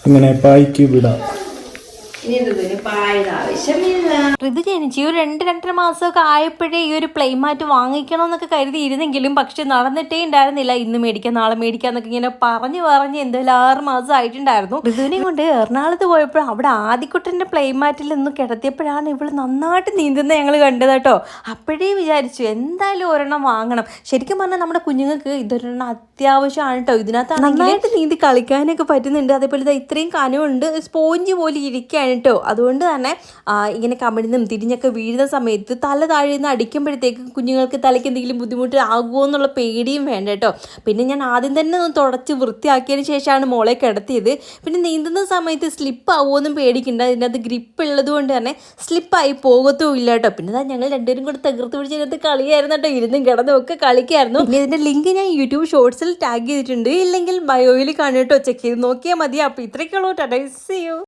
ഇങ്ങനെ പായ്ക്ക് വിടാം. ഇത് ജനിച്ച് ഒരു 2-2.5 മാസമൊക്കെ ആയപ്പോഴേ ഈ ഒരു പ്ലെയിൻ മാറ്റ് വാങ്ങിക്കണമെന്നൊക്കെ കരുതിയിരുന്നെങ്കിലും പക്ഷെ നടന്നിട്ടേ ഉണ്ടായിരുന്നില്ല. ഇന്ന് മേടിക്കാം നാളെ മേടിക്കാന്നൊക്കെ ഇങ്ങനെ പറഞ്ഞ് എന്തായാലും 6 മാസം ആയിട്ടുണ്ടായിരുന്നു. ഋതുവിനെയും കൊണ്ട് എറണാകുളത്ത് പോയപ്പോൾ അവിടെ ആദിക്കുട്ടൻ്റെ പ്ലെയിൻ മാറ്റിൽ നിന്ന് കിടത്തിയപ്പോഴാണ് ഇവള് നന്നായിട്ട് നീന്തുന്ന ഞങ്ങൾ കണ്ടത് കേട്ടോ. അപ്പോഴേ വിചാരിച്ചു എന്തായാലും ഒരെണ്ണം വാങ്ങണം. ശരിക്കും പറഞ്ഞാൽ നമ്മുടെ കുഞ്ഞുങ്ങൾക്ക് ഇതൊരെണ്ണം അത്യാവശ്യമാണ് കേട്ടോ. ഇതിനകത്ത് നന്നായിട്ട് നീന്തി കളിക്കാനൊക്കെ പറ്റുന്നുണ്ട്. അതേപോലെ ഇത്രയും കനമുണ്ട്, സ്പോഞ്ച് പോലെ ഇരിക്കുകയാണ് കേട്ടോ. അതുകൊണ്ട് തന്നെ ഇങ്ങനെ കമിഴ്ന്നും തിരിഞ്ഞൊക്കെ വീഴുന്ന സമയത്ത് തല താഴെ നിന്ന് അടിക്കുമ്പോഴത്തേക്ക് കുഞ്ഞുങ്ങൾക്ക് തലയ്ക്ക് എന്തെങ്കിലും ബുദ്ധിമുട്ട് ആകുമോ എന്നുള്ള പേടിയും വേണ്ട കേട്ടോ. പിന്നെ ഞാൻ ആദ്യം തന്നെ ഒന്ന് തുടച്ച് വൃത്തിയാക്കിയതിന് ശേഷമാണ് മോളെ കിടത്തിയത്. പിന്നെ നീന്തുന്ന സമയത്ത് സ്ലിപ്പ് ആവുമെന്നും പേടിക്കണ്ട, അതിനകത്ത് ഗ്രിപ്പ് ഉള്ളത് കൊണ്ട് തന്നെ സ്ലിപ്പായി പോകത്തും ഇല്ല കേട്ടോ. പിന്നെ ഞങ്ങൾ രണ്ടുപേരും കൂടെ തകർത്ത് പിടിച്ചതിനകത്ത് കളിയായിരുന്നു കേട്ടോ. ഇരുന്നും കിടന്നും ഒക്കെ കളിക്കായിരുന്നു. പിന്നെ ഇതിൻ്റെ ലിങ്ക് ഞാൻ യൂട്യൂബ് ഷോർട്സിൽ ടാഗ് ചെയ്തിട്ടുണ്ട്, ഇല്ലെങ്കിൽ ബയോയിൽ കാണും കേട്ടോ. ചെക്ക് ചെയ്ത് നോക്കിയാൽ മതി. അപ്പോൾ ഇത്രയ്ക്കുള്ളൂ. Tata, see you.